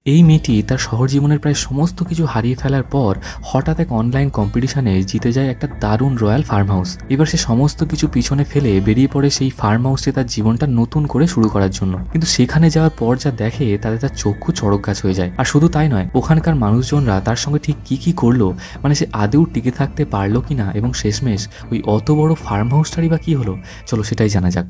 এই মেয়েটি তার শহর জীবনের প্রায় সমস্ত কিছু হারিয়ে ফেলার পর হঠাৎ এক অনলাইন কম্পিটিশনে জিতে যায় একটা দারুণ রয়্যাল ফার্ম হাউস। এবার সে সমস্ত কিছু পিছনে ফেলে বেরিয়ে পড়ে সেই ফার্ম হাউসে তার জীবনটা নতুন করে শুরু করার জন্য। কিন্তু সেখানে যাওয়ার পর যা দেখে তাতে তার চক্ষু চড়ক গাছ হয়ে যায়। আর শুধু তাই নয়, ওখানকার মানুষজনরা তার সঙ্গে ঠিক কি করলো, মানে সে আদেও টিকে থাকতে পারলো কিনা, এবং শেষমেশ ওই অত বড় ফার্ম হাউসটারই বা কি হলো, চলো সেটাই জানা যাক।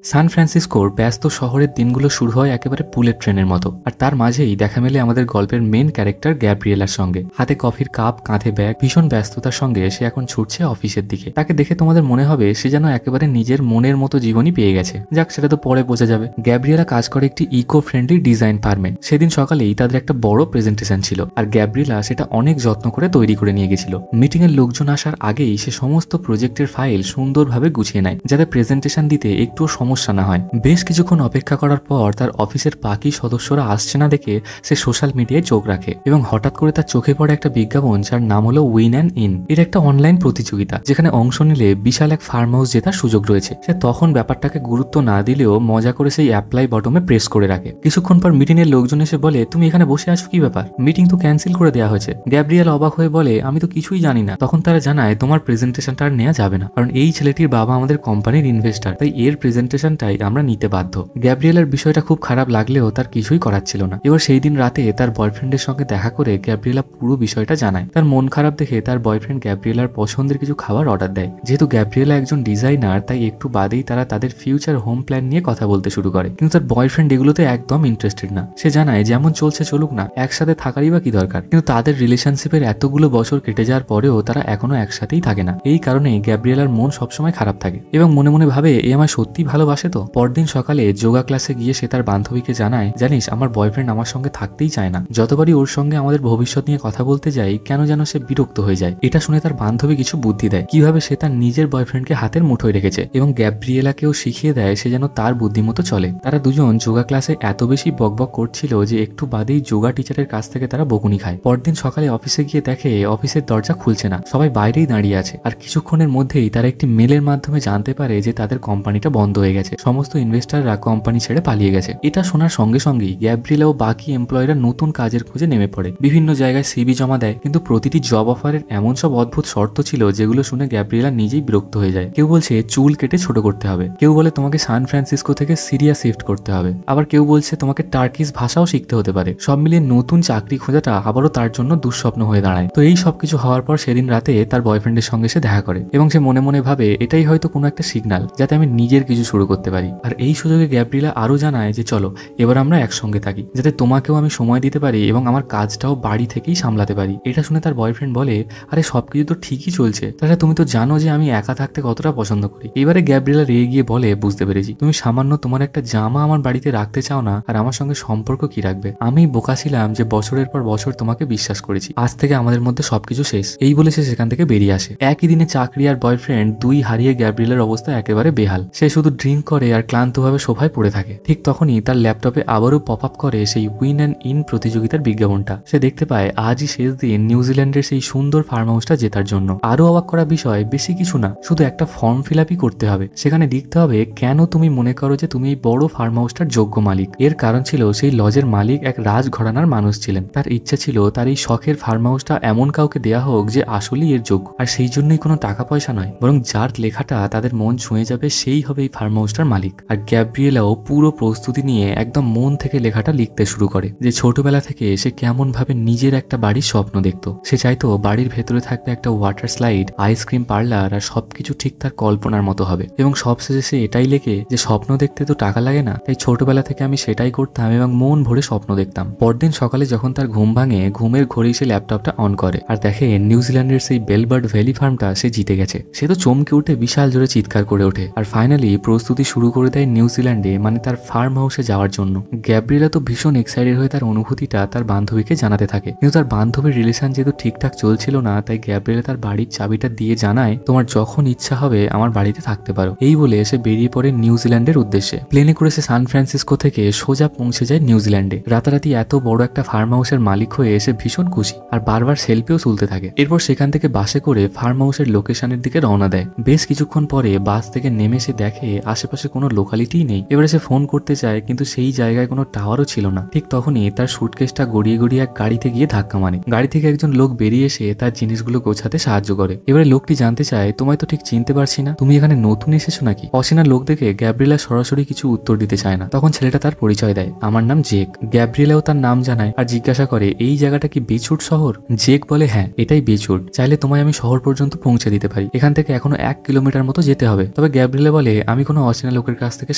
সান ফ্রান্সিসকোর ব্যস্ত শহরের দিনগুলো শুরু হয় একেবারে বুলেট ট্রেনের মতো। আর তার মাঝেই দেখা মেলে আমাদের গল্পের মেন ক্যারেক্টার গ্যাব্রিয়েলার সঙ্গে। হাতে কফির কাপ, কাঁধে ব্যাগ, ভীষণ ব্যস্ততার সঙ্গে সে এখন ছুটছে অফিসের দিকে। তাকে দেখে তোমাদের মনে হবে সে যেন একেবারে নিজের মনের মতো জীবনই পেয়ে গেছে। যাক, সেটা তো পরে বোঝা যাবে। গ্যাব্রিয়েলা কাজ করে একটি ইকো ফ্রেন্ডলি ডিজাইন ফার্মে। সেদিন সকালেই তাদের একটা বড় প্রেজেন্টেশন ছিল, আর গ্যাব্রিয়েলা সেটা অনেক যত্ন করে তৈরি করে নিয়ে গেছিল। মিটিং এর লোকজন আসার আগেই সে সমস্ত প্রজেক্টের ফাইল সুন্দরভাবে গুছিয়ে নেয়, যাতে প্রেজেন্টেশন দিতে একটু সমস্যা না হয়। বেশ কিছুক্ষণ অপেক্ষা করার পর তার অফিসের বাকি সদস্যরা আসছে না দেখে সে সোশ্যাল মিডিয়ায় চোখ রাখে, এবং হঠাৎ করে তার চোখে পড়ে একটা বিজ্ঞাপন যার নাম হলো উইন অ্যান্ড ইন। এটা একটা অনলাইন প্রতিযোগিতা যেখানে অংশ নিলে বিশাল এক ফার্ম হাউস জেতার সুযোগ রয়েছে। সে তখন ব্যাপারটাকে গুরুত্ব না দিলেও মজা করে সেই অ্যাপ্লাই বটমে প্রেস করে রাখে। কিছুক্ষণ পর মিটিং এর লোকজন এসে বলে, তুমি এখানে বসে আছো কি ব্যাপার? মিটিং তো ক্যান্সেল করে দেওয়া হয়েছে। গ্যাব্রিয়েল অবাক হয়ে বলে, আমি তো কিছুই জানি না। তখন তারা জানায়, তোমার প্রেজেন্টেশনটা আর নেওয়া যাবে না, কারণ এই ছেলেটির বাবা আমাদের কোম্পানির ইনভেস্টার, তাই এর প্রেজেন্টেশনটাই আমরা নিতে বাধ্য। গ্যাব্রিয়েলার বিষয়টা খুব খারাপ লাগলেও তার কিছুই করার ছিল না। এবার সেই দিন রাতে তার বয়ফ্রেন্ডের সঙ্গে দেখা করে গ্যাব্রিয়েলা পুরো বিষয়টা জানায়। তার মন খারাপ দেখে তার বয়ফ্রেন্ড গ্যাব্রিয়েলার পছন্দের কিছু খাবার অর্ডার দেয়। যেহেতু গ্যাব্রিয়েলা একজন ডিজাইনার, তাই একটু বাদেই তারা তাদের ফিউচার হোম প্ল্যান নিয়ে কথা বলতে শুরু করে। কিন্তু তার বয়ফ্রেন্ড এগুলোতে একদম ইন্টারেস্টেড না। সে জানায় যেমন চলছে চলুক না, একসাথে থাকারই বা কি দরকার। কিন্তু তাদের রিলেশনশিপের এতগুলো বছর কেটে যাওয়ার পরেও তারা এখনো একসাথেই থাকে না। এই কারণে গ্যাব্রিয়েলার মন সবসময় খারাপ থাকে এবং মনে মনে ভাবে, এ আমায় সত্যি ভালোবাসে তো। পরদিন সকালে যোগা ক্লাসে গিয়ে সে তার বান্ধবীকে জানায়, জানিস আমার বয়ফ্রেন্ড আমার সঙ্গে থাকতেই চায় না। যতবারই ওর সঙ্গে আমাদের ভবিষ্যৎ নিয়ে কথা বলতে যাই, কেন যেন সে বিরক্ত হয়ে যায়। এটা শুনে তার বান্ধবী কিছু বুদ্ধি দেয় কিভাবে সে তার নিজের বয়ফ্রেন্ডকে হাতের মুঠোয় রেখেছে, এবং গ্যাব্রিয়েলাকেও শিখিয়ে দেয় সে যেন তার বুদ্ধিমতো চলে। তারা দুজন যোগা ক্লাসে এত বেশি বকবক করছিল যে একটু বাদেই যোগা টিচারের কাছ থেকে তারা বকুনি খায়। পরদিন সকালে অফিসে গিয়ে দেখে অফিসের দরজা খুলছে না, সবাই বাইরেই দাঁড়িয়ে আছে। আর কিছুক্ষণের মধ্যেই তারা একটি মেলের মাধ্যমে জানতে পারে যে তাদের কোম্পানিটা বন্ধ হয়ে গেছে, সমস্ত ইনভেস্টাররা কোম্পানি ছেড়ে পালিয়ে গেছে। এটা শোনার সঙ্গে সঙ্গেই গ্যাব্রিয়েলা ও বাকি এমপ্লয়িরা নতুন কাজের খোঁজে নেমে পড়ে। বিভিন্ন জায়গায় সিভি জমা দেয়, কিন্তু প্রতিটি জব অফারের এমন সব অদ্ভুত শর্ত ছিল যেগুলো শুনে গ্যাব্রিয়েলা নিজেই বিরক্ত হয়ে যায়। কেউ বলছে চুল কেটে ছোট করতে হবে, কেউ বলে তোমাকে সান ফ্রান্সিসকো থেকে সিরিয়া শিফট করতে হবে, আবার কেউ বলছে তোমাকে টার্কিশ ভাষাও শিখতে হতে পারে। সব মিলিয়ে নতুন চাকরি খোঁজাটা আবারও তার জন্য দুঃস্বপ্ন হয়ে দাঁড়ায়। তো এই সবকিছু হওয়ার পর সেদিন রাতে তার বয়ফ্রেন্ডের সঙ্গে সে দেখা করে, এবং সে মনে মনে ভাবে এটাই হয়তো কোনো একটা সিগন্যাল যাতে আমি নিজের কিছু শুরু করতে পারি। আর এই সুযোগে গ্যাব্রিয়েলা আরো জানায় যে চলো এবার আমরা একসঙ্গে থাকি, যাতে তোমাকেও আমি সময় দিতে পারি এবং আমার কাজটাও বাড়ি থেকেই সামলাতে পারি। এটা শুনে তার বয়ফ্রেন্ড বলে, আরে সবকিছু তো ঠিকই চলছে, তাহলে তুমি তো জানো যে আমি একা থাকতে কতটা পছন্দ করি। এবারে গ্যাব্রিয়েলা রেগে গিয়ে বলে, বুঝতে পেরেছি, তুমি সামান্য তোমার একটা জামা আমার বাড়িতে রাখতে চাও না, আর আমার সঙ্গে সম্পর্ক কি রাখবে? আমি বোকা ছিলাম যে বছরের পর বছর তোমাকে বিশ্বাস করেছি, আজ থেকে আমাদের মধ্যে সবকিছু শেষ। এই বলে সে সেখান থেকে বেরিয়ে আসে। একই দিনে চাকরি আর বয়ফ্রেন্ড দুই হারিয়ে গ্যাব্রিয়েলার অবস্থা একেবারে বেহাল। সে শুধু ড্রিঙ্ক করে আর ক্লান্তভাবে সোফায় পড়ে থাকে। ঠিক তখনই তার ল্যাপটপে আবারও পপ আপ করে সেই উইন অ্যান্ড ইন প্রতিযোগিতার বিজ্ঞাপনটা। সে দেখতে পায় আজই শেষ দিন নিউজিল্যান্ডের সেই সুন্দর ফার্ম হাউসটা জেতার জন্য। আরো অবাক করা বিষয়, বেশি কিছু না, শুধু একটা ফর্ম ফিল আপই করতে হবে। সেখানে লিখতে হবে কেন তুমি মনে করো যে তুমি এই বড় ফার্ম হাউসটার যোগ্য মালিক। এর কারণ ছিল সেই লজের মালিক এক রাজঘরানার মানুষ ছিলেন। তার ইচ্ছা ছিল তার এই শখের ফার্ম হাউসটা এমন কাউকে দেয়া হোক যে আসলেই এর যোগ্য। আর সেই জন্যই কোনো টাকা পয়সা নয়, বরং যার লেখাটা তাদের মন ছুঁয়ে যাবে সেই হবে এই ফার্ম হাউসটার মালিক। আর গ্যাব্রিয়েলাও পুরো প্রস্তুতি নিয়ে একদম মন থেকে লেখাটা লিখতে শুরু করে যে ছোটবেলা থেকে সে কেমন ভাবে নিজের একটা বাড়ির স্বপ্ন দেখতো। সে চাইতো বাড়ির ভেতরে থাকবে একটা ওয়াটার স্লাইড, আইসক্রিম পার্লার, আর সবকিছু ঠিক তার কল্পনার মতো হবে। এবং সবশেষে সে এটাই লেখে যে স্বপ্ন দেখতে তো টাকা লাগে না, তাই ছোটবেলা থেকে আমি সেটাই করতাম এবং মন ভরে স্বপ্ন দেখতাম। পরদিন সকালে যখন তার ঘুম ভাঙে, ঘুমের ঘরেই সে ল্যাপটপটা অন করে আর দেখে নিউজিল্যান্ডের সেই বেলবার্ড ভ্যালি ফার্মটা সে জিতে গেছে। সে তো চমকে উঠে বিশাল জোরে চিৎকার করে ওঠে আর ফাইনালি প্রস্তুতি শুরু করে দেয় নিউজিল্যান্ডে, মানে তার ফার্ম হাউসে যাওয়ার জন্য। গ্যাব্রিয়েলা তো ভীষণ এক্সাইটেড হয়ে তার অনুভূতিটা তার বান্ধবীকে জানাতে থাকে, কিন্তু তার বান্ধবীর রিলেশন যেহেতু ঠিকঠাক চলছিল না, তাই গ্যাব্রিয়েলা তার বাড়ির চাবিটা দিয়ে জানায়, তোমার যখন ইচ্ছা হবে আমার বাড়িতে থাকতে পারো। এই বলে সে বেরিয়ে পড়ে নিউজিল্যান্ডের উদ্দেশ্যে। প্লেনে করে সে সান ফ্রান্সিসকো থেকে সোজা পৌঁছে যায় নিউজিল্যান্ডে। রাতারাতি এত বড় একটা ফার্ম হাউসের মালিক হয়ে এসে ভীষণ খুশি আর বারবার সেলফিও তুলতে থাকে। এরপর সেখান থেকে বাসে করে ফার্ম হাউসের লোকেশনের দিকে রওনা দেয়। বেশ কিছুক্ষণ পরে বাস থেকে নেমে সে দেখে আশেপাশে কোনো লোকালিটিই নেই। এবারে সে ফোন করতে চায় কিন্তু সেই জায়গায় কোনো টাওয়ারও ছিল না। ঠিক তখনই তার সুটকেসটা গড়িয়ে গড়িয়ে এক গাড়িতে গিয়ে ধাক্কা মারে। গাড়ি থেকে একজন লোক বেরিয়ে এসে তার জিনিসগুলো গোছাতে সাহায্য করে। এবারে লোকটি জানতে চায়, তোমায় তো ঠিক চিনতে পারছি না, তুমি এখানে নতুন এসেছো নাকি? অচেনা লোক দেখে গ্যাব্রিয়েলা সরাসরি কিছু উত্তর দিতে চায় না। তখন ছেলেটা তার পরিচয় দেয়, আমার নাম জেক। গ্যাব্রিয়েলাও তার নাম জানায় আর জিজ্ঞাসা করে, এই জায়গাটা কি বিচউড শহর? জেক বলে, হ্যাঁ এটাই বিচউড, চাইলে তোমায় আমি শহর পর্যন্ত পৌঁছে দিতে পারি, এখান থেকে এখনো 1 কিলোমিটার মতো যেতে হবে। তবে গ্যাব্রিয়েলা বলে, আমি কোনো অচেনা লোকের কাছ থেকে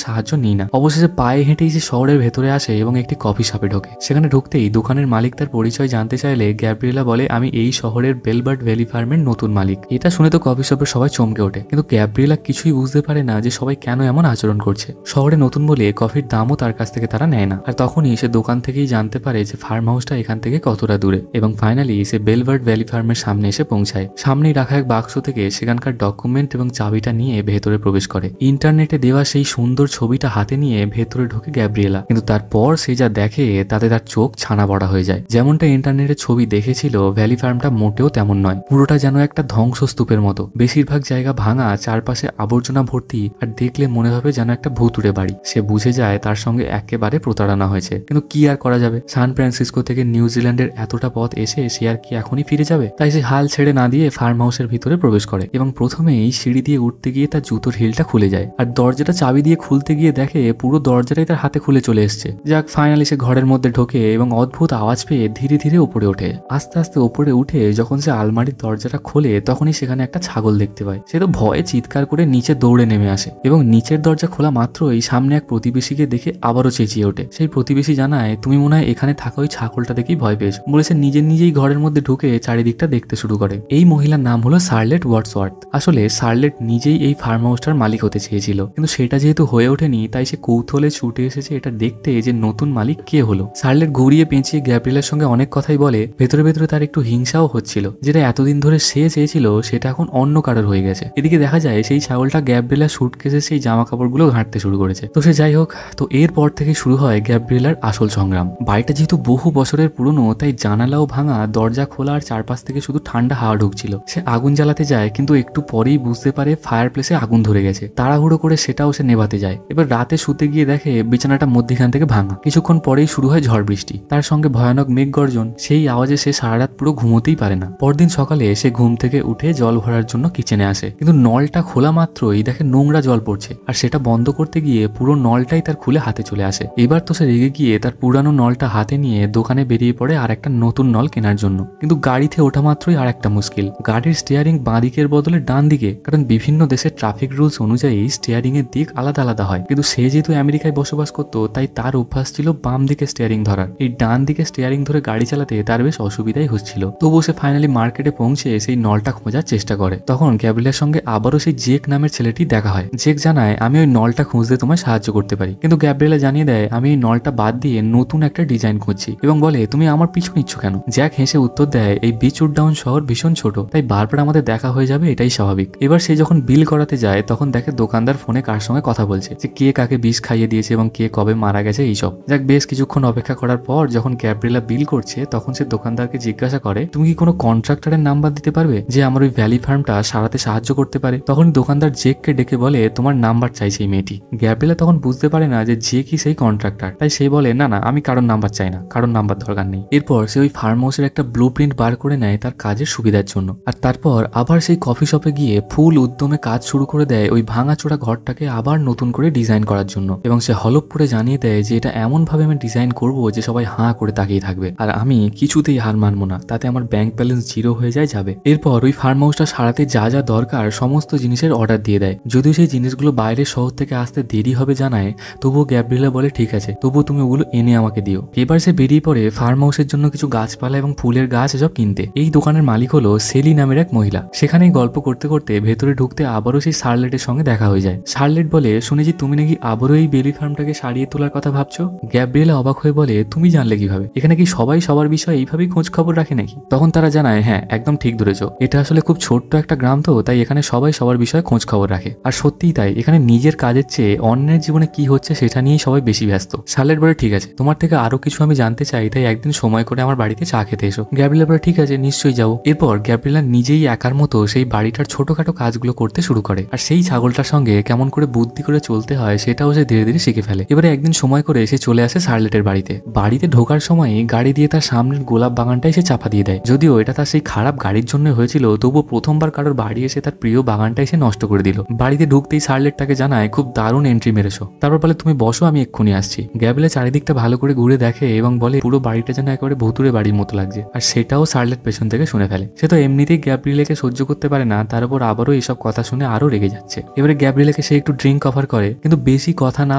সাহায্য নিই না। অবশেষে পায়ে হেঁটেই সে শহরের ভেতরে আসে এবং একটি কফি শপে ঢোকে। সেখানে ঢুকতেই দোকানের মালিক তার পরিচয় জানতে চাইলে গ্যাব্রিয়েলা বলে, আমি এই শহরের বেলবার্ট ভ্যালি ফার্মের নতুন মালিক। এটা শুনে তো কফি শপের সবাই চমকে ওঠে, কিন্তু গ্যাব্রিয়েলা কিছুই বুঝতে পারে না যে সবাই কেন এমন আচরণ করছে। শহরে নতুন বলে কফির দামও তার কাছ থেকে তারা নেয় না। আর তখনই সে দোকান থেকেই জানতে পারে যে ফার্ম হাউসটা এখান থেকে কতটা দূরে, এবং ফাইনালি সে বেলবার্ট ভ্যালি ফার্মের সামনে এসে পৌঁছায়। সামনেই রাখা এক বাক্স থেকে সেখানকার ডকুমেন্ট এবং চাবিটা নিয়ে ভেতরে প্রবেশ করে। ইন্টারনেটে দেওয়া সেই সুন্দর ছবিটা হাতে নিয়ে ভেতরে ঢোকে গ্যাব্রিয়েলা, কিন্তু তারপর সে যা দেখে তাতে তার চোখ ছানা বড়া হয়ে যায়। যেমনটা ইন্টারনেটে ছবি দেখেছিল, ভ্যালি ফার্মটা মোটেও তেমন নয়। পুরোটা যেন একটা ধ্বংসস্তূপের মতো, বেশিরভাগ জায়গা ভাঙা, চারপাশে আবর্জনা ভর্তি, আর দেখলে মনে হবে যেন একটা ভুতুড়ে বাড়ি। সে বুঝে যায় তার সঙ্গে একেবারে প্রতারণা হয়েছে, কিন্তু কি আর করা যাবে। সান ফ্রান্সিসকো থেকে নিউজিল্যান্ডের এতটা পথ এসে সে আর কি এখনই ফিরে যাবে? তাই সে হাল ছেড়ে না দিয়ে ফার্ম হাউসের ভিতরে প্রবেশ করে, এবং প্রথমেই সিঁড়ি দিয়ে উঠতে গিয়ে তার জুতোর হিলটা খুলে যায়, আর দরজাটা চাবি দিয়ে খুলতে গিয়ে দেখে পুরো দরজাটাই তার হাতে খুলে চলে এসছে। যাক, ফাইনালি সে ঘরের মধ্যে ঢোকে এবং অদ্ভুত আওয়াজ পেয়ে ধীরে ধীরে উপরে ওঠে। আস্তে আস্তে উপরে উঠে যখন সে আলমারির দরজাটা খোলে, তখনই সেখানে একটা ছাগল দেখতে পায়। সে তো ভয়ে চিৎকার করে নিচে দৌড়ে নেমে আসে, এবং নিচের দরজা খোলা মাত্রই সামনে এক প্রতিবেশীকে দেখে আবারও চেঁচিয়ে ওঠে। সেই প্রতিবেশী জানায়, তুমি মনে হয় এখানে থাকা ওই ছাগলটা দেখেই ভয় পেয়েছো। বলেছে নিজেই ঘরের মধ্যে ঢুকে চারিদিকটা দেখতে শুরু করে। এই মহিলার নাম হলো শার্লেট ওয়াটসওয়ার্থ। আসলে শার্লেট নিজেই এই ফার্ম হাউসটার মালিক হতে চেয়েছিল, কিন্তু সেটা যেহেতু হয়ে ওঠেনি, তাই সে কৌতূহলে ছুটে এসেছে এটা দেখতে যে নতুন মালিক কে হলো। শার্লেট ঘুরিয়ে পেঁচিয়ে গ্যাব্রিয়েলার সঙ্গে অনেক কথাই বলে। ভেতরে ভেতরে তার একটু হিংসাও হচ্ছিল, যেটা এতদিন ধরে সে চেয়েছিল সেটা এখন অন্য কারোর হয়ে গেছে। এদিকে দেখা যায় সেই ছাগলটা গ্যাব্রিয়েলার সুটকেসে সেই জামা কাপড়গুলো ঘাঁটতে শুরু করেছে। তো সে যাই হোক, তো এরপর থেকে শুরু হয় গ্যাব্রিয়েলার আসল সংগ্রাম। বাড়িটা যেহেতু বহু বছরের পুরনো, তাই জানালাও ভাঙা, দরজা খোলা, আর চারপাশ থেকে শুধু ঠান্ডা হাওয়া ঢুকছিল। সে আগুন জ্বালাতে যায়, কিন্তু একটু পরেই বুঝতে পারে ফায়ার প্লেসে আগুন ধরে গেছে। তাড়াহুড়ো করে সেটাও সে নেভাতে যায়। এবার রাতে শুতে গিয়ে দেখে বিছানাটা মধ্যখান থেকে ভাঙা। কিছুক্ষণ পরেই শুরু হয় ঝড় বৃষ্টি, তার সঙ্গে ভয়ানক মেঘ গর্জন। সেই আওয়াজে সে সারা রাত পুরো ঘুমোতেই পারে না। পরদিন সকালে সে ঘুম থেকে উঠে জল ভরার জন্য কিচেনে আসে, কিন্তু নলটা খোলা মাত্রই দেখে নোংরা জল পড়ছে, আর সেটা বন্ধ করতে গিয়ে পুরো নলটাই তার খুলে হাতে চলে আসে। এবার তো সে রেগে গিয়ে তার পুরানো নলটা হাতে নিয়ে দোকানে বেরিয়ে পড়ে আর একটা নতুন নল কেনার জন্য। কিন্তু গাড়িতে ওঠা মাত্রই আর একটা মুশকিল, গাড়ির স্টিয়ারিং বাঁ দিকের বদলে ডান দিকে, কারণ বিভিন্ন দেশের ট্রাফিক রুলস অনুযায়ী স্টিয়ারিং এর দিক আলাদা আলাদা হয়। কিন্তু সে যেহেতু আমেরিকায় বসবাস করতো, তাই তার অভ্যাস ছিল বাম দিকে স্টিয়ারিং ধরার। এই ডান দিকে স্টিয়ারিং ধরে গাড়ি চালাতে তার বেশ অসুবিধাই হচ্ছিল। তবুও সে ফাইনালি মার্কেটে পৌঁছে সেই নলটা খোঁজার চেষ্টা করে। তখন গ্যাব্রিয়েলার সঙ্গে আবারও সেই জেক নামের ছেলেটি দেখা হয়। জেক জানায়, আমি ওই নলটা খুঁজতে তোমায় সাহায্য করতে পারি, কিন্তু গ্যাব্রিয়েলা জানিয়ে দেয়, আমি এই নলটা বাদ দিয়ে নতুন একটা ডিজাইন খুঁজছি, এবং বলে, তুমি আমার পিছু নিচ্ছ কেন? জ্যাক হেসে উত্তর দেয়, এই বিচউড ডাউন শহর ভীষণ ছোট, তাই বারবার আমাদের দেখা হয়ে যাবে, এটাই স্বাভাবিক। এবার সে যখন বিল করাতে যায়, তখন দেখে দোকানদার ফোনে কার সঙ্গে কথা বলছে, যে কে কাকে বিষ খাইয়ে দিয়েছে এবং কে কবে মারা গেছে এইসব। যাক, বেশ কিছুক্ষণ অপেক্ষা করার পর যখন গ্যাব্রিয়েলা বিল করছে, তখন সে দোকানদারকে জিজ্ঞাসা করে, তুমি কি কোনো কন্ট্রাক্টরের নাম্বার দিতে পারবে যে আমার ওই ভ্যালি ফার্মটা সারাতে সাহায্য করতে পারে? তখন দোকানদার জেককে ডেকে বলে, তোমার নাম্বার চাইছে এই মেয়েটি। গ্যাব্রিয়েলা তখন বুঝতে পারে না যে জেকই সেই কন্ট্রাক্টর, তাই সে বলে, না না, আমি কারোর নাম্বার চাই না, কারোর নাম্বার দরকার নেই। এরপর সে ওই ফার্ম হাউসের একটা ব্লু প্রিন্ট বার করে নেয় তার কাজের সুবিধার জন্য, আর তারপর আবার সেই কফি শপে গিয়ে ফুল উদ্যমে কাজ শুরু করে দেয় ওই ভাঙাচোরা ঘরটাকে আবার নতুন করে ডিজাইন করার জন্য। এবং সে হলপ করে জানিয়ে দেয় যে এটা এমন ভাবে আমি ডিজাইন করব যে সবাই হাঁ করে তাকিয়ে থাকবে, আর আমি কিছুতেই হার মানবো না, তাতে আমার ব্যাংক ব্যালেন্স জিরো হয়ে যাবে। এরপর ওই ফার্ম হাউসটা সারাতে যা যা দরকার সমস্ত জিনিসের অর্ডার দিয়ে দেয়। যদিও সেই জিনিসগুলো বাইরের শহর থেকে আসতে দেরি হবে জানায়, তবুও গ্যাব্রিয়েলা বলে, ঠিক আছে, তবুও তুমি ওগুলো এনে আমাকে দিও। এবার সে বেরিয়ে পড়ে ফার্ম হাউসের জন্য কিছু গাছপালা এবং ফুলের গাছ এসব কিনতে। এই দোকানের মালিক হলো সেলি নামের এক মহিলা। সেখানেই গল্প করতে করতে ভেতরে ঢুকতে আবারও সেই শার্লেটের সঙ্গে দেখা হয়ে যায়। শার্লেট বলে, শুনেছি তুমি নাকি আবারও এই বেলি ফার্মটাকে সারিয়ে তোলার কথা ভাবছো। গ্যাব্রিয়েলা অবাক হয়ে বলে, তুমি জানলে কিভাবে? এখানে কি সবাই সবার বিষয়ে এইভাবেই খোঁজ খবর রাখে নাকি? তখন তারা জানায়, হ্যাঁ একদম ঠিক ধরেছো, এটা আসলে খুব ছোট্ট একটা গ্রাম, তো তাই এখানে সবাই সবার বিষয়ে খোঁজ খবর রাখে। আর সত্যিই তাই, এখানে নিজের কাজের চেয়ে অন্যের জীবনে কি হচ্ছে সেটা নিয়েই সবাই বেশি ব্যস্ত। শার্লেট বলে, ঠিক আছে, তোমার থেকে আরো কিছু আমি জানতে চাই, তাই একদিন সময় করে আমার বাড়িতে চা খেতে এসো। গ্যাব্রিয়েলা বলে, ঠিক আছে, নিশ্চয়ই যাবো। এরপর গ্যাব্রিয়েলা নিজেই একার মতো সেই বাড়িটার ছোটখাটো কাজগুলো করতে শুরু করে, আর সেই ছাগলটার সঙ্গে কেমন করে বুদ্ধি করে চলতে হয় সেটাও সে ধীরে ধীরে শিখে ফেলে। এবারে একদিন সময় করে সে চলে আসে শার্লেটের বাড়িতে ঢোকার সময় গাড়ি দিয়ে তার সামনের গোলাপ বাগানটাই সে চাপা দিয়ে দেয়। যদিও এটা তার সেই খারাপ গাড়ির জন্য হয়েছিল, তবুও প্রথমবার কারোর বাড়ি এসে তার প্রিয় বাগানটাই সে নষ্ট করে দিল। বাড়িতে ঢুকতেই শার্লেট তাকে জানায়, খুব দারুণ এন্ট্রি মেরেছো। তারপর বলে, তুমি বসো, আমি এক্ষুনি আসছি। গ্যাব্রিয়েলা চারিদিকটা ভালো করে ঘুরে দেখে এবং বলে, পুরো বাড়িটা যেন একেবারে ভুতুরে বাড়ির মতো লাগছে। আর সেটাও শার্লেট পেছন থেকে শুনে ফেলে। সে তো এমনিতেই গ্যাব্রিয়েলাকে সহ্য করতে পারে না, তার উপর আবারও এসব কথা শুনে আরো রেগে যাচ্ছে। এবারে গ্যাব্রিয়েলাকে সে একটু ড্রিঙ্ক অফার করে, কিন্তু বেশি কথা না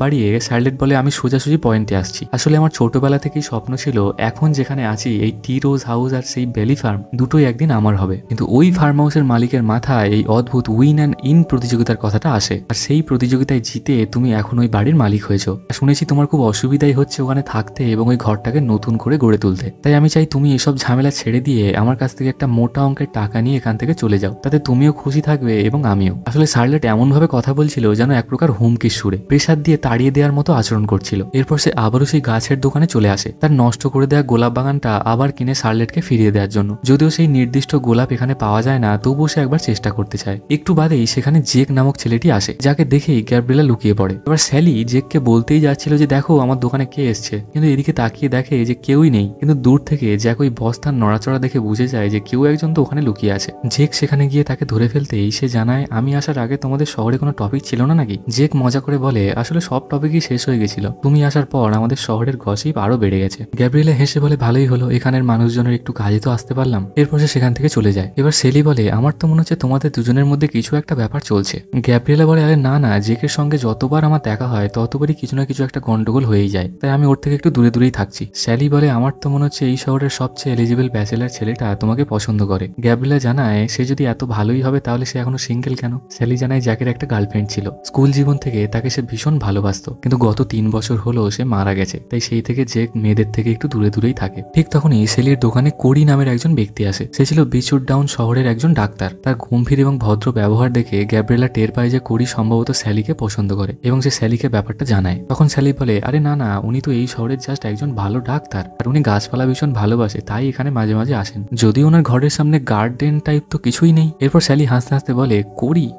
বাড়িয়ে শার্লেট বলে, আমি সোজাসুজি পয়েন্টে আসছি। আসলে আমার ছোটবেলা থেকেই স্বপ্ন ছিল এখন যেখানে আছি এই টি রোজ হাউস আর সেই বেলি ফার্ম দুটোই একদিন আমার হবে। কিন্তু ওই ফার্ম হাউসের মালিকের মাথায় এই অদ্ভুত উইন অ্যান্ড ইন প্রতিযোগিতার কথাটা আসে, আর সেই প্রতিযোগিতায় জিতে তুমি এখন ওই বাড়ির মালিক হয়েছো। শুনেছি তোমার খুব অসুবিধাই হচ্ছে ওখানে থাকতে এবং ওই ঘরটাকে নতুন করে গড়ে তুলতে। তাই আমি চাই তুমি এসব ঝামেলা ছেড়ে দিয়ে আমার কাছ থেকে একটা মোটা অঙ্কের টাকা নিয়ে এখান থেকে চলে যাও, তাতে তুমিও খুশি থাকবে এবং আমিও। আসলে শার্লেট এমন ভাবে কথা বলছিল যেন এক প্রকার হুমকির সুরে, প্রেসার দিয়ে তাড়িয়ে দেওয়ার মতো আচরণ করছিল। এরপর সে আবারও সেই গাছের দোকানে চলে আসে, তার নষ্ট করে দেওয়া গোলাপ বাগানটা আবার কিনে শার্লেটকে ফিরিয়ে দেওয়ার জন্য। যদিও সেই নির্দিষ্ট গোলাপ এখানে পাওয়া যায় না, তবুও সে একবার চেষ্টা করতে চায়। একটু বাদেই সেখানে জেক নামক ছেলেটি আসে, যাকে দেখেই গ্যাব্রিয়েলা লুকিয়ে পড়ে। এবার স্যালি জেককে বলতেই যাচ্ছিল যে দেখো আমার দোকানে কে এসছে, কিন্তু এদিকে তাকিয়ে দেখে যে কেউই নেই। কিন্তু দূর থেকে জ্যাক ওই বস্তার নড়াচড়া দেখে বুঝে যায় যে কেউ একজন তো ওখানে লুকিয়ে আছে। জেক সেখানে গিয়ে তাকে ধরে ফেলতেই সে জানায়, আমি আসার আগে তোমাদের শহরে কোনো টপিক ছিল না নাকি? জেক মজা করে বলে, আসলে সব টপিকই শেষ হয়ে গেছিল, তুমি আসার পর আমাদের শহরের গসিপ আরো বেড়ে গেছে। গ্যাব্রিয়েলা হেসে বলে, ভালোই হলো, এখানের মানুষজনের একটু কাজে তো আসতে পারলাম। এরপর সে সেখান থেকে চলে যায়। এবার সেলি বলে, আমার তো মনে হচ্ছে তোমাদের দুজনের মধ্যে কিছু একটা ব্যাপার চলছে। গ্যাব্রিয়েলা বলে, আরে না না, জেকের সঙ্গে যতবার আমার দেখা হয় ততবারই কিছু না কিছু একটা গন্ডগোল হয়েই যায়, তাই আমি ওর থেকে একটু দূরে দূরেই থাকছি। স্যালি বলে, আমার তো মনে হচ্ছে এই শহরের সবচেয়ে এলিজিবল ব্যাচেলার ছেলেটা তোমাকে পছন্দ করে। গ্যাব্রিয়েলা জানায়, সে যদি এত ভালোই হবে তাহলে সে এখনো সিঙ্গেল কেন? স্যালি জানায়, জ্যাকের একটা গার্লফ্রেন্ড ছিল, স্কুল জীবন থেকে তাকে সে ভীষণ ভালোবাসতো, কিন্তু গত 3 বছর হলো সে মারা গেছে, তাই সেই থেকে জেক মেয়েদের থেকে একটু দূরে দূরেই থাকে। ঠিক তখনই সেলির দোকানে কোরি নামের একজন ব্যক্তি আসে। সে ছিল বিচুট ডাউন শহরের একজন ডাক্তার। তার গম্ভীর এবং ভদ্র ব্যবহার দেখে গ্যাব্রিয়েলা টের পায় যে কোরি সম্ভবত স্যালিকে পছন্দ করে এবং সে স্যালিকে ব্যাপারটা জানায়। তখন স্যালি বলে, আরে না না, উনি তো এই শহরের জাস্ট একজন ভালো ডাক্তার, আর উনি গাছপালা ভীষণ ভালোবাসে, তাই এখানে মাঝে মাঝে আসেন। যদিও ওনার ঘরের সামনে গার্ডেন টাইপ তো কিছুই নেই। এরপর স্যালি হাসতে হাসতে বলে,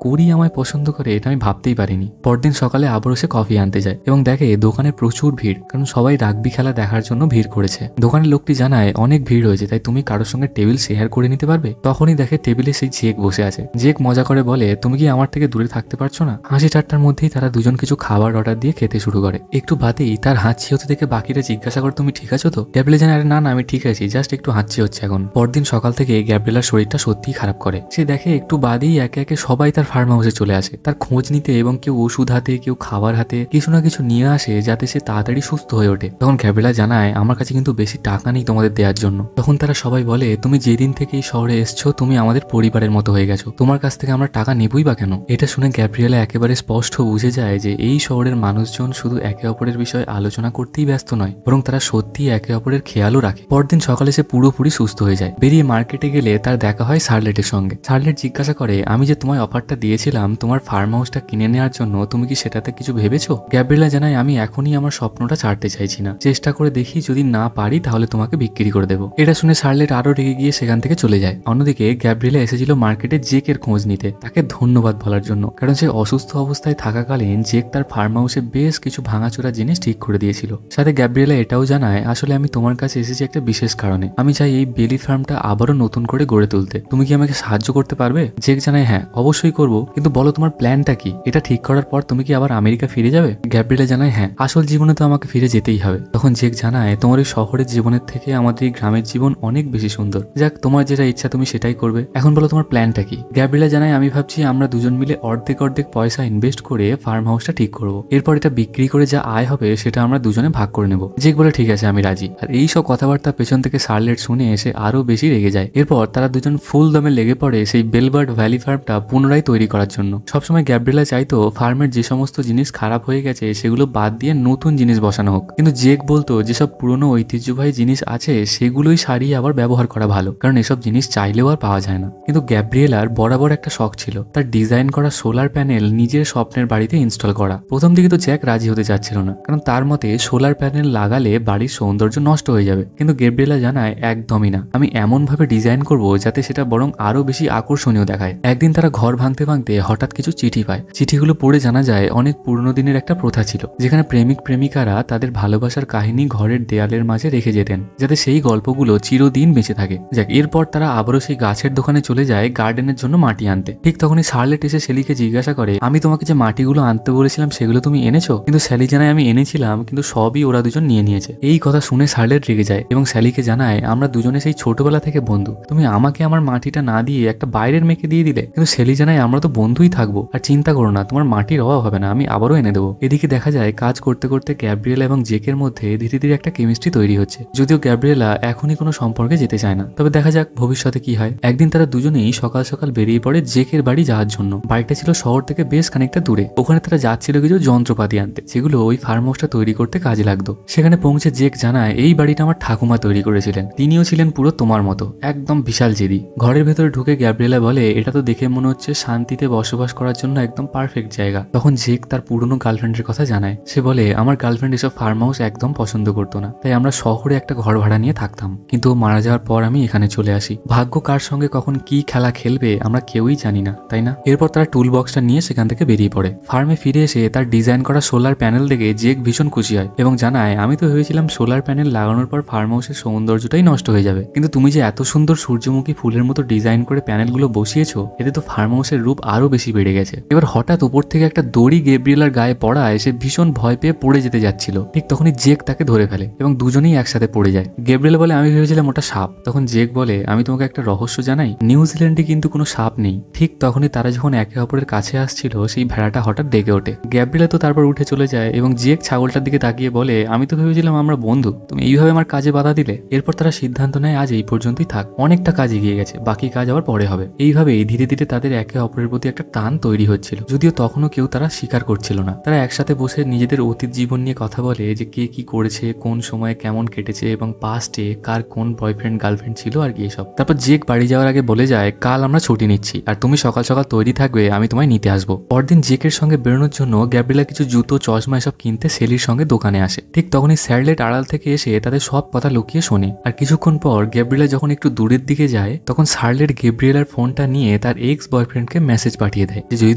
কোরি আমায় পছন্দ করে এটা আমি ভাবতেই পারিনি। পরদিন সকালে আবারও সে কফি আনতে যায় এবং দেখে দোকানে প্রচুর ভিড়, কারণ সবাই রাগবি খেলা দেখার জন্য ভিড় করেছে। দোকানের লোকটি জানায়, অনেক ভিড় হয়েছে, তাই তুমি কারোর সঙ্গে টেবিল শেয়ার করে নিতে পারবে। তখনই দেখে টেবিলে সেই জেক বসে আছে। জেক মজা করে বলে, তুমি কি আমার থেকে দূরে থাকতে পারছো না? হাসি ঠাট্টার মধ্যেই তারা দুজন কিছু খাবার অর্ডার দিয়ে খেতে শুরু করে। একটু বাদেই তার হাঁচি হতে দেখে বাকিরা জিজ্ঞাসা করে, তুমি ঠিক আছো তো? গ্যাব্রিয়েলা জানায়, আরে না না, আমি ঠিক আছি, জাস্ট একটু হাঁচি হচ্ছে এখন। পরদিন সকাল থেকে গ্যাব্রিয়েলার শরীরটা সত্যিই খারাপ করে। সে দেখে একটু বাদেই একে একে সবাই তার ফার্ম হাউসে চলে আসে তার খোঁজ নিতে, এবং কেউ ওষুধ হাতে, কেউ খাবার হাতে, কিছু না কিছু নিয়ে আসে যাতে সে তাড়াতাড়ি সুস্থ হয়ে ওঠে। তখন গ্যাব্রিয়েলা জানায়, আমার কাছে কিন্তু বেশি টাকা নেই তোমাদের দেওয়ার জন্য। তখন তারা সবাই বলে, তুমি যেদিন থেকে এই শহরে এসছো তুমি আমাদের পরিবারের মতো হয়ে গেছো, তোমার কাছ থেকে আমরা টাকা নেবই বা কেন? এটা শুনে গ্যাব্রিয়েলা একেবারে স্পষ্ট বুঝে যায় যে এই শহরের মানুষজন শুধু একে অপরের বিষয়ে আলোচনা করতেই ব্যস্ত নয়, বরং তারা সত্যি একে অপরের খেয়ালও রাখে। পরদিন সকালে সে পুরোপুরি সুস্থ হয়ে যায়। বেরিয়ে মার্কেটে গেলে তার দেখা হয় শার্লেটের সঙ্গে। শার্লেট জিজ্ঞাসা করে, আমি যে তোমায় অফারটা দিয়েছিলাম তোমার ফার্ম হাউসটা কিনে নেওয়ার জন্য, তুমি কি সেটাতে কিছু ভেবেছো? গ্যাব্রিয়েলা জানায়, আমি এখনই আমার স্বপ্নটা ছাড়তে চাইছি না, চেষ্টা করে দেখি, যদি না পারি তাহলে তোমাকে বিক্রি করে দেবো। এটা শুনে শার্লেট আরো রেগে গিয়ে সেখান থেকে চলে যায়। অন্যদিকে গ্যাব্রিয়েলা এসেছিল মার্কেটে জেকের খোঁজ নিতে, তাকে ধন্যবাদ বলার জন্য, কারণ সে অসুস্থ অবস্থায় থাকাকালীন জেক তার ফার্ম হাউসে বেশ কিছু ভাঙাচোরা জিনিস ঠিক করে দিয়েছিল। সাথে গ্যাব্রিয়েলা এটাও জানায়, আসলে আমি তোমার কাছে এসেছি একটা বিশেষ কারণে, আমি চাই এই বেলি ফার্মটা আবারও নতুন করে গড়ে তুলতে, তুমি কি আমাকে সাহায্য করতে পারবে? জেক জানায়, হ্যাঁ অবশ্যই করবো, কিন্তু বলো তোমার প্ল্যানটা কি? এটা ঠিক করার পর তুমি কি আবার আমেরিকা ফিরে যাবে? গ্যাব্রিয়েলা জানায়, হ্যাঁ, আসল জীবনে তো আমাকে ফিরে যেতেই হবে। তখন জেক জানায়, তোমার এই শহরের জীবনের থেকে আমাদের এই গ্রামের জীবন অনেক বেশি সুন্দর, যাক তোমার যেটা ইচ্ছা তুমি সেটাই করবে, এখন বলো তোমার প্ল্যানটা কি? গ্যাব্রিয়েলা জানায়, আমি ভাবছি আমরা দুজন মিলে অর্ধেক পয়সা ইনভেস্ট করে ফার্ম হাউসটা ঠিক করবো, এরপর এটা বিক্রি করে যা আয় হবে সেটা আমরা দুজনে ভাগ করে নেবো। জেক বলে, ঠিক আছে, আমি রাজি। আর এই সব কথাবার্তা পেছন থেকে শার্লেট শুনে এসে আরো বেশি রেগে যায়। এরপর তারা দুজন ফুল দমে লেগে পড়ে সেই বেলবার্ড ভ্যালি ফার্মটা পুনরায় তৈরি করার জন্য। সবসময় গ্যাব্রিয়েলা চাইতো ফার্মের যে সমস্ত জিনিস খারাপ হয়ে গেছে সেগুলো বাদ দিয়ে নতুন জিনিস বসানো হোক, কিন্তু জেক বলতো যেসব পুরনো ঐতিহ্যবাহী জিনিস আছে সেগুলোই সারিয়ে আবার ব্যবহার করা ভালো, কারণ এসব জিনিস চাইলেও আর পাওয়া যায় না। কিন্তু গ্যাব্রিয়েলার বরাবর একটা শখ ছিল তার ডিজাইন করা সোলার প্যানেল নিজের স্বপ্নের বাড়িতে ইনস্টল করা। প্রথম দিকে তো জ্যাক রাজি হতে চাচ্ছিল না, কারণ তার মতে সোলার প্যানেল লাগালে বাড়ির সৌন্দর্য নষ্ট হয়ে যাবে। কিন্তু গ্যাব্রিয়েলা জানায়, একদমই না, আমি এমন ভাবে ডিজাইন করব যাতে সেটা বরং আরো বেশি আকর্ষণীয় দেখায়। একদিন তারা ঘর ভাঙতে ভাঙতে হঠাৎ কিছু চিঠি পায়। চিঠিগুলো পড়ে জানা যায় অনেক পুরনো দিনের একটা প্রথা ছিল, যেখানে প্রেমিক প্রেমিকারা তাদের ভালোবাসার কাহিনী ঘরের দেয়ালের মাঝে রেখে যেতেন, যাতে সেই গল্পগুলো চিরদিন বেঁচে থাকে। যাক, এরপর তারা আবারও সেই গাছের দোকানে চলে যায় গার্ডেনের জন্য মাটি আনতে। ঠিক তখনই শার্লেট এসে সেলিকে জিজ্ঞাসা করে, আমি তোমাকে যে মাটিগুলো আনতে বলেছিলাম সেগুলো তুমি এনেছো? কিন্তু স্যালি জানায়, আমি এনেছিলাম, কিন্তু সবই ওরা দুজন নিয়ে নিয়েছে। এই কথা শুনে শার্লেট রেগে যায় এবং স্যালিকে জানায়, আমরা দুজনে সেই ছোটবেলা থেকে বন্ধু, তুমি আমাকে আমার মাটিটা না দিয়ে একটা বাইরের মেয়েকে দিয়ে দিলে। কিন্তু স্যালি জানায়, আমরা তো বন্ধুই থাকবো, আর চিন্তা করো না, তোমার মাটির অভাব হবে না, আমি আবারও এনে দেবো। এদিকে দেখা যায় কাজ করতে করতে গ্যাব্রিয়েলা এবং জেকের মধ্যে ধীরে ধীরে একটা কেমিস্ট্রি তৈরি হচ্ছে। যদিও গ্যাব্রিয়েলা এখনই কোনো সম্পর্কে যেতে চায় না, তবে দেখা যাক ভবিষ্যতে কি হয়। একদিন তারা দুজনেই সকাল সকাল বেরিয়ে পড়ে জেকের বাড়ি যাওয়ার জন্য। বাড়িটা ছিল শহর থেকে বেশ খানিকটা দূরে। ওখানে তারা যাচ্ছিল কিছু যন্ত্রপাতি আনতে, যেগুলো ওই ফার্ম হাউসটা তৈরি করতে কাজে লাগতো। সেখানে পৌঁছে জেক জানায়, এই বাড়িটা আমার ঠাকুমা তৈরি করেছিলেন, তিনিও ছিলেন পুরো তোমার মতো, একদম বিশাল জেদি। ঘরের ভেতরে ঢুকে গ্যাব্রিয়েলা বলে, এটা তো দেখে মনে হচ্ছে শান্তিতে বসবাস করার জন্য একদম পারফেক্ট জায়গা। তখন জেক তার পুরনো গার্লফ্রেন্ডের কথা জানায়। সে বলে, আমার গার্লফ্রেন্ড এসব ফার্ম হাউস একদম পছন্দ করতো না, তাই আমরা শহরে একটা ঘর ভাড়া নিয়ে থাকতাম, কিন্তু ও মারা যাওয়ার পর আমি এখানে চলে আসি। ভাগ্য কার সঙ্গে কখন কি খেলা খেলবে আমরা কেউই জানি না, তাই না? এরপর তারা টুল বক্সটা নিয়ে সেখান থেকে বেরিয়ে পড়ে। ফার্মে ফিরে এসে তার ডিজাইন করা সোলার প্যানেল দেখে জেক ভীষণ খুশি হয় এবং জানায়, আমি তো ভেবেছিলাম সোলার প্যানেল লাগানোর পর ফার্ম হাউসের সৌন্দর্যটাই নষ্ট হয়ে যাবে, কিন্তু তুমি যে এত সুন্দর সূর্যমুখী ফুলের মতো ডিজাইন করে প্যানেলগুলো বসিয়েছো, এতে তো ফার্ম হাউসের রূপ আরো বেশি বেড়ে গেছে। এবার হঠাৎ উপর থেকে একটা দড়ি গ্যাব্রিয়েলার গায়ে পড়ায় সে ভীষণ ভয় পেয়ে পড়ে যেতে যাচ্ছিল। ঠিক তখনই জেক তাকে ধরে ফেলে এবং দুজনেই একসাথে পড়ে যায়। গ্যাব্রিয়েলা বলে, আমি ভেবেছিলাম ওটা সাপ। তখন জেক বলে, আমি তোমাকে একটা রহস্য জানাই, নিউজিল্যান্ডে কিন্তু কোনো সাপ নেই। ঠিক তখনই তারা যখন একে অপরের কাছে আসছিল, সেই ভেড়াটা হঠাৎ ডেকে ওঠে। গ্যাব্রিয়েলা তো তারপর উঠে চলে যায় এবং জেক ছাগলটার দিকে তাকিয়ে বলে, আমি তো ভেবেছিলাম আমরা বন্ধু, তুমি এইভাবে আমার কাজে বাধা দিলে। এরপর তারা সিদ্ধান্ত নেয় আজ এই পর্যন্তই থাক, অনেকটা কাজ এগিয়ে গেছে, বাকি কাজ আবার পরে হবে। এইভাবেই ধীরে ধীরে তাদের একে অপরের প্রতি একটা টান তৈরি হচ্ছিল, যদিও তখনও কেউ তারা স্বীকার করছিল না। তারা একসাথে বসে নিজেদের অতীত জীবন নিয়ে কথা বলে, যে কে কি করেছে, কোন সময়ে কেমন কেটেছে এবং পাস্টে কার কোন বয়ফ্রেন্ড গার্লফ্রেন্ড ছিল আর কি এসব। তারপর জেক বাড়ি যাওয়ার আগে বলে যায়, কাল আমরা ছুটি নিচ্ছি আর তুমি সকাল সকাল তৈরি থাকবে, আমি তোমায় নিতে আসবো। পরদিন জেকের সঙ্গে বেরোনোর জন্য গ্যাব্রিয়েলা কিছু জুতো চশমা এসব কিনতে সেলির সঙ্গে দোকানে আসে। ঠিক তখনই শার্লেট আড়াল থেকে এসে তাদের সব কথা লুকিয়ে শোনে। আর কিছুক্ষণ পর গ্যাব্রিয়েলা যখন একটু দূরের দিকে যায়, তখন শার্লেট গ্যাব্রিয়েলার ফোনটা নিয়ে তার এক্স বয়ফ্রেন্ডকে মেসেজ পাঠিয়ে দেয় যে যদি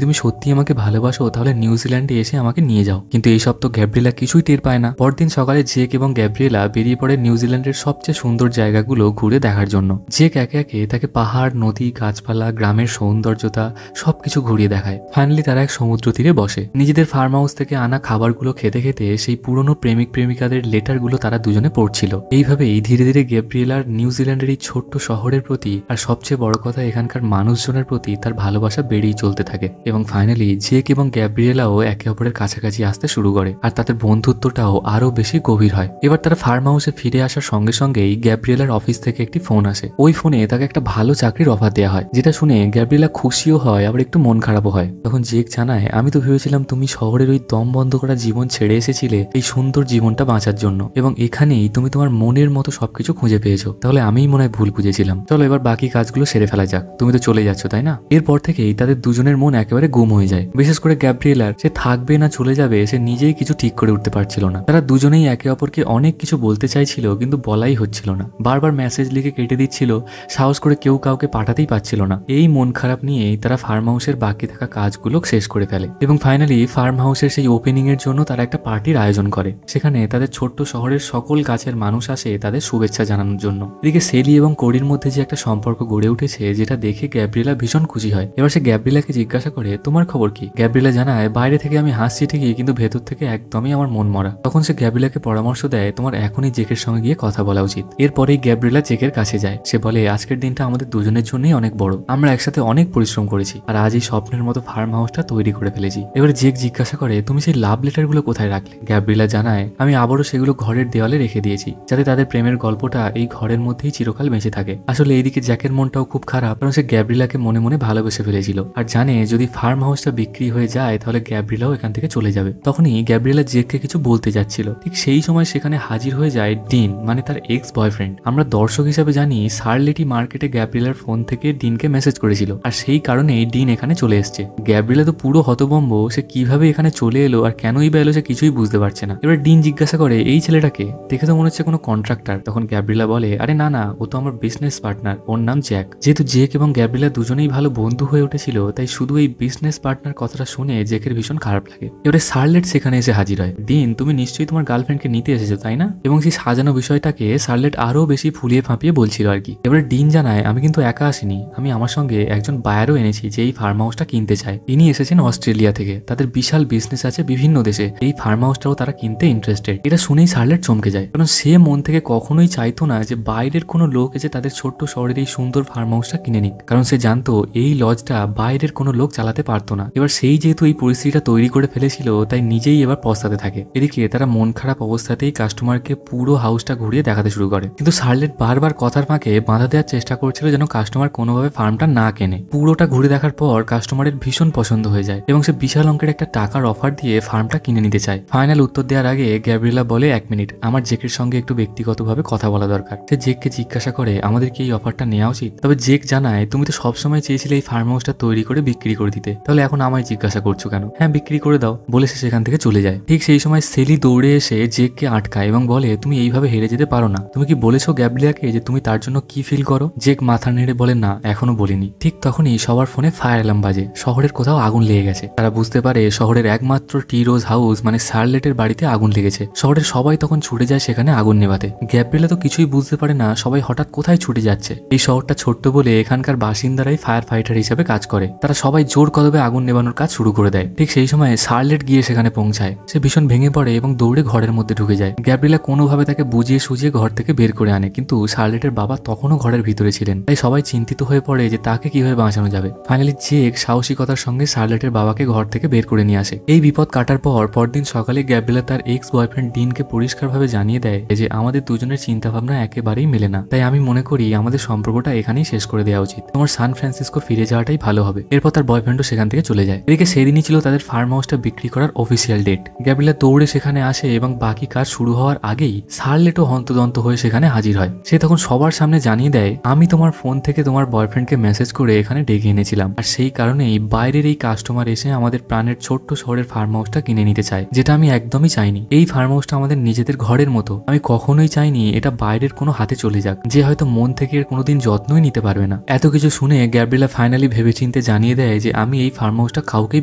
তুমি সত্যি আমাকে ভালোবাসো তাহলে নিউজিল্যান্ডে এসে আমাকে নিয়ে যাও। কিন্তু এই সব তো গ্যাব্রিয়েলা কিছুই টের পায় না। পরদিন সকালে জেক এবং গ্যাব্রিয়েলা বেরিয়ে পড়ে নিউজিল্যান্ডের সবচেয়ে সুন্দর জায়গাগুলো ঘুরে দেখার জন্য। জেক একে একে তাকে পাহাড়, নদী, গাছপালা, গ্রামের সৌন্দর্যতা সবকিছু ঘুরিয়ে দেখায়। ফাইনালি তারা এক সমুদ্র তীরে বসে। নিজেদের ফার্ম হাউস থেকে আনা খাবারগুলো খেতে খেতে সেই পুরনো প্রেমিক প্রেমিকাদের লেটারগুলো তারা দুজনে পড়ছিল। এইভাবেই ধীরে ধীরে গ্যাব্রিয়েলার নিউজিল্যান্ডের এই ছোট্ট শহরের প্রতি আর সবচেয়ে বড় কথা এখানকার মানুষজনের প্রতি তার ভালোবাসা বেড়েই চলতে থাকে। এবং ফাইনালি জেক এবং গ্যাব্রিয়েলাও একে অপরের কাছাকাছি আসতে শুরু করে আর তাদের বন্ধুত্বটাও আরো বেশি গভীর হয়। এবার তারা ফার্ম হাউসে ফিরে আসার সঙ্গে সঙ্গেই গ্যাব্রিয়েলার অফিস থেকে একটি ফোন আসে। ওই ফোনে তাকে একটা ভালো চাকরির অফার দেওয়া হয়, যেটা শুনে গ্যাব্রিয়েলা খুশিও হয় আবার একটু মন খারাপও হয়। তখন জেক জানায়, আমি তো ভেবেছিলাম তুমি শহরের ওই দম বন্ধ করা জীবন ছেড়ে এসেছিলে এই সুন্দর জীবনটা বাঁচার জন্য, এবং এখানেই তুমি তোমার মনের মতো সবকিছু খুঁজে পেয়েছো। তাহলে আমিই মনে হয় ভুল বুঝেছিলাম। চলো এবার বাকি কাজগুলো সেরে ফেলা যাক, তুমি তো চলে যাচ্ছ তাই না? এরপর থেকেই তাদের দুজনের মন একেবারে গুম হয়ে যায়। বিশেষ করে গ্যাব্রিয়েলার, সে থাকবে না চলে যাবে সে নিজেই কিছু ঠিক করে উঠতে পারছিল না। তারা দুজনেই একে অপরকে অনেক কিছু বলতে চাইছিল, কিন্তু বলাই হচ্ছিল না। বারবার মেসেজ লিখে কেটে দিচ্ছিল, সাহস করে কেউ কাউকে পাঠাতেই পারছিল না। এই মন খারাপ নিয়েই তারা ফার্ম হাউসের বাকি থাকা কাজগুলো শেষ করে ফেলে এবং ফাইনালি ফার্ম হাউসের সেই ওপেনিং এর জন্য তারা একটা পার্টির আয়োজন করে। সেখানে তাদের ছোট্ট শহরের সকল কাছের মানুষ আসে তাদের শুভেচ্ছা জানানোর জন্য। এদিকে সেলি এবং কোরির মধ্যে যে একটা সম্পর্ক গড়ে উঠেছে, যেটা দেখে গ্যাব্রিয়েলা ভীষণ খুশি হয়। এবার সে গ্যাব্রিয়েলাকে জিজ্ঞাসা করে, তোমার খবর কি? গ্যাব্রিয়েলা জানায়, বাইরে থেকে আমি হাসছি ঠিকই, কিন্তু ভেতর থেকে একদমই আমার মন মরা। তখন সে গ্যাব্রিয়েলাকে পরামর্শ দেয়, তোমার এখনই জেকের সঙ্গে গিয়ে কথা বলা উচিত। এরপরেই গ্যাব্রিয়েলা জেকের কাছে যায়। সে বলে, আজকের দিনটা আমাদের দুজনের জন্যই অনেক বড়, আমরা একসাথে অনেক পরিশ্রম করেছি আর আজ এই স্বপ্নের মতো ফার্ম হাউসটা তৈরি করে ফেলেছি। এবার জেক জিজ্ঞাসা করে, তুমি সেই লাভ লেটারগুলো কোথায় রাখলে? গ্যাব্রিয়েলা জানায়, আমি আবারও সেগুলো ঘরের দেওয়ালে রেখে দিয়েছি, যাতে তাদের প্রেমের গল্পটা এই ঘরের মধ্যেই চিরকাল বেঁচে থাকে। আসলে এইদিকে জ্যাকের মনটাও খুব খারাপ, কারণ সে গ্যাব্রিয়েলাকে মনে মনে ভালোবেসে ফেলেছিল আর জানে যদি ফার্ম হাউসটা বিক্রি হয়ে যায় তাহলে গ্যাব্রিয়েলাও এখান থেকে চলে যাবে। তখনই গ্যাব্রিয়েলা জেককে কিছু বলতে যাচ্ছিল, ঠিক সেই সময় সেখানে হাজির হয়ে যায় ডিন, মানে তার এক্স বয়ফ্রেন্ড। আমরা দর্শক হিসেবে জানি শার্লেটি মার্কেটে গ্যাব্রিয়েলার ফোন থেকে ডিনকে মেসেজ করেছিল আর সেই কারণেই ডিন এখানে চলে এসছে। গ্যাব্রিয়েলা তো পুরো হতভম্ব, সে কিভাবে এখানে চলে এলো আর কেনই বা এলো সে কিছুই বুঝতে পারছে না। এবার ডিন জিজ্ঞাসা করে, এই ছেলেটাকে দেখে তো মনে হচ্ছে কোনো কন্ট্রাক্টর। তখন গ্যাব্রিয়েলা বলে, আরে না না, ও তো আমার বিজনেস পার্টনার, ওর নাম জ্যাক। যেহেতু জেক এবং গ্যাব্রিয়েলা দুজনেই ভালো বন্ধু হয়ে উঠেছিল, তাই শুধু এই বিজনেস পার্টনার কথাটা শুনে জেকের ভীষণ খারাপ লাগে। এবারে শার্লেট সেখানে এসে হাজির হয়। ডিন, তুমি নিশ্চয়ই তোমার গার্লফ্রেন্ডকে নিতে এসেছো তাই না? এবং সেই সাজানো বিষয়টাকে শার্লেট আরো বেশি ফুলিয়ে ফাঁপিয়ে বলছিল আর কি। এবারে ডিন জানায়, আমি কিন্তু একা আসিনি, আমি আমার সঙ্গে একজন বায়ারও এনেছি যে এই ফার্ম হাউসটা কিনতে চায়। তিনি এসেছেন অস্ট্রেলিয়া থেকে, তাদের বিশাল বিজনেস আছে বিভিন্ন দেশে, এই ফার্ম হাউসটাও তারা কিনতে ইন্টারেস্টেড। এটা শুনেই শার্লেট চমকে যায়, কারণ সে মন থেকে কখনোই চাইতো না যে বাইরের কোনো লোক এসে তাদের ছোট্ট শহরের এই সুন্দর ফার্ম হাউসটা কিনে নিক, কারণ সে জানতো এই লজটা বাইরের কোনো লোক চালাতে পারতো না। এবার সেই যেহেতু এই পরিস্থিতিটা তৈরি করে ফেলেছিল, তাই নিজেই এবার পস্তাতে থাকে। এদিকে তারা মন খারাপ অবস্থাতেই কাস্টমারকে পুরো হাউসটা ঘুরিয়ে দেখাতে শুরু করে, কিন্তু শার্লেট বারবার কথার ফাঁকে বাধা দেওয়ার চেষ্টা করছিল যেন কাস্টমার কোনোভাবে ফার্মটা না কেনে। পুরোটা ঘুরে দেখার পর কাস্টমারের ভীষণ পছন্দ হয়ে যায় এবং সে বিশাল অঙ্কের একটা টাকার অফার দিয়ে ফার্মটা কিনে নিতে চায়। ফাইনাল উত্তর দেওয়ার আগে গ্যাব্রিয়েলা বলে, 1 মিনিট, আমার জেকের সঙ্গে একটু ব্যক্তিগতভাবে কথা বলা দরকার। সে জেককে জিজ্ঞাসা করে, আমাদের কি এই অফারটা নেওয়া উচিত? তবে জেক জানায়, তুমি তো সবসময় চেয়েছিলে এই ফার্ম হাউসটা তৈরি করে বিক্রি করে দিতে, তাহলে এখন আমায় জিজ্ঞাসা করছো কেন? হ্যাঁ, বিক্রি করে দাও, বলে সে সেখান থেকে চলে যায়। ঠিক সেই সময় সেলি দৌড়ে এসে জেককে আটকায় এবং বলে, তুমি এইভাবে হেরে যেতে পারো না। তুমি কি বলেছো গ্যাব্রিয়েলাকে যে তুমি তার জন্য কি ফিল করো? জেক মাথা নেড়ে বলে, না, এখনো বলিনি। ঠিক তখনই সবার ফোনে ফায়ার অ্যালার্ম বাজে, শহরের কোথাও আগুন লেগে গেছে। তারা বুঝতে পারে শহরের একমাত্র টি রোজ হাউস মানে শার্লেটের বাড়িতে আগুন লেগেছে। শহরের সবাই তখন ছুটে যায় সেখানে আগুন নেভাতে। গ্যাব্রিয়েলা তো কিছুই বুঝতে পারে না সবাই হঠাৎ কোথায় ছুটে যাচ্ছে। এই শহরটা ছোট্ট বলে এখানকার বাসিন্দারাই ফায়ার ফাইটার হিসেবে কাজ করে। তারা সবাই জোর কদমে আগুন নেভানোর কাজ শুরু করে দেয়। ঠিক সেই সময় শার্লেট গিয়ে সেখানে পৌঁছায়। সে ভীষণ ভেঙে পড়ে এবং দৌড়ে ঘরের মধ্যে ঢুকে যায়। গ্যাব্রিয়েলা কোনোভাবে তাকে বুঝিয়ে সুঝিয়ে ঘর থেকে বের করে আনে, কিন্তু শার্লেটের বাবা তখনও ঘরের ভিতরে ছিলেন। তাই সবাই চিন্তিত হয়ে পড়ে যে তাকে কিভাবে বাঁচানো যাবে। ফাইনালি জেক সাহসিকতার সঙ্গে শার্লেটের বাবাকে ঘর থেকে বের করে নিয়ে আসে। এই বিপদ কাটার পর পরদিন সকালে গ্যাব্রিয়েলা তার এক্স বয়ফ্রেন্ড ডিনকে পরিষ্কারভাবে জানিয়ে দেয় যে আমাদের দুজনের চিন্তাভাবনা একেবারেই মেলে না, তাই আমি মনে করি আমাদের সম্পর্কটা এখানেই শেষ করে দেওয়া উচিত। তোমার সান ফ্রান্সিসকো ফিরে যাওয়াটাই ভালো হবে। এরপর তার বয়ফ্রেন্ডও সেখান থেকে চলে যায়। এদিকে সেদিনই ছিল তাদের ফার্ম হাউসটা বিক্রি করার অফিসিয়াল ডেট। গ্যাব্রিয়েলা দৌড়ে সেখানে আসে এবং বাকি কাজ শুরু হওয়ার আগেই শার্লেটও হন্তদন্ত হয়ে সেখানে হাজির হয়। সে তখন সবার সামনে জানিয়ে দেয়, আমি তোমার ফোন থেকে তোমার বয়ফ্রেন্ডকে মেসেজ করে এখানে ডেকে এনেছিলাম, আর সেই কারণেই বাইরের এই কাস্টমার এসে আমাদের প্রাণের ছোট্ট শহরের ফার্ম হাউসটা কিনে নিতে চায়, যেটা আমি একদমই চাইনি। এই ফার্ম হাউসটা আমাদের নিজেদের ঘরের মতো, আমি কখনোই চাইনি এটা বাইরের কোনো হাতে চলে যাক, যে হয়তো মন থেকে এর কোনোদিন যত্নই নিতে পারবে না। এত কিছু শুনে গ্যাব্রিয়েলা ফাইনালি ভেবেচিন্তে জানিয়ে দেয় যে আমি এই ফার্ম হাউসটা কাউকেই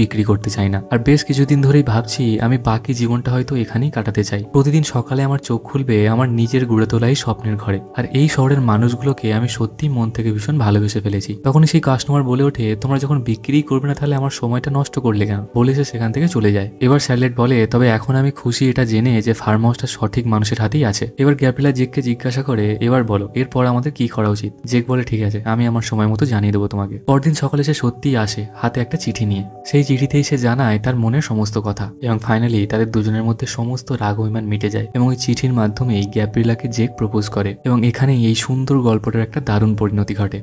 বিক্রি করতে চাই না, আর বেশ কিছুদিন ধরেই ভাবছি আমি বাকি জীবনটা হয়তো এখানেই কাটাতে চাই। প্রতিদিন সকালে আমার চোখ খুলবে আমার নিজের গড়ে তোলা এই স্বপ্নের ঘরে, আর এই শহরের মানুষগুলোকে আমি সত্যি মন থেকে ভীষণ ভালোবেসে ফেলেছি। তখনই সেই কাস্টমার বলে ওঠে, তোমরা যখন বিক্রি করবে না তাহলে আমার সময়টা নষ্ট করলে কেন? বলে সে সেখান থেকে চলে যায়। এবার শার্লেট বলে, তবে এখন আমি খুশি এটা জেনে যে ফার্ম হাউসটা সঠিক মানুষের হাতেই আছে। এবার গ্যাব্রিয়েলা জেককে জিজ্ঞাসা করে, এবার বলো এরপর আমাদের কি করা উচিত? জেক বলে, ঠিক আছে, আমি আমার সময় মতো জানিয়ে দেবো তোমাকে। পরদিন সকালে সে সত্যিই আসে হাতে একটা চিঠি নিয়ে। সেই চিঠিতেই সে জানায় তার মনের সমস্ত কথা, এবং ফাইনালি তাদের দুজনের মধ্যে সমস্ত রাগ অভিমান মিটে যায় এবং ওই চিঠির মাধ্যমেই গ্যাব্রিয়েলাকে জেক প্রপোজ করে, এবং এখানেই এই সুন্দর গল্পটার একটা দারুণ পরিণতি ঘটে।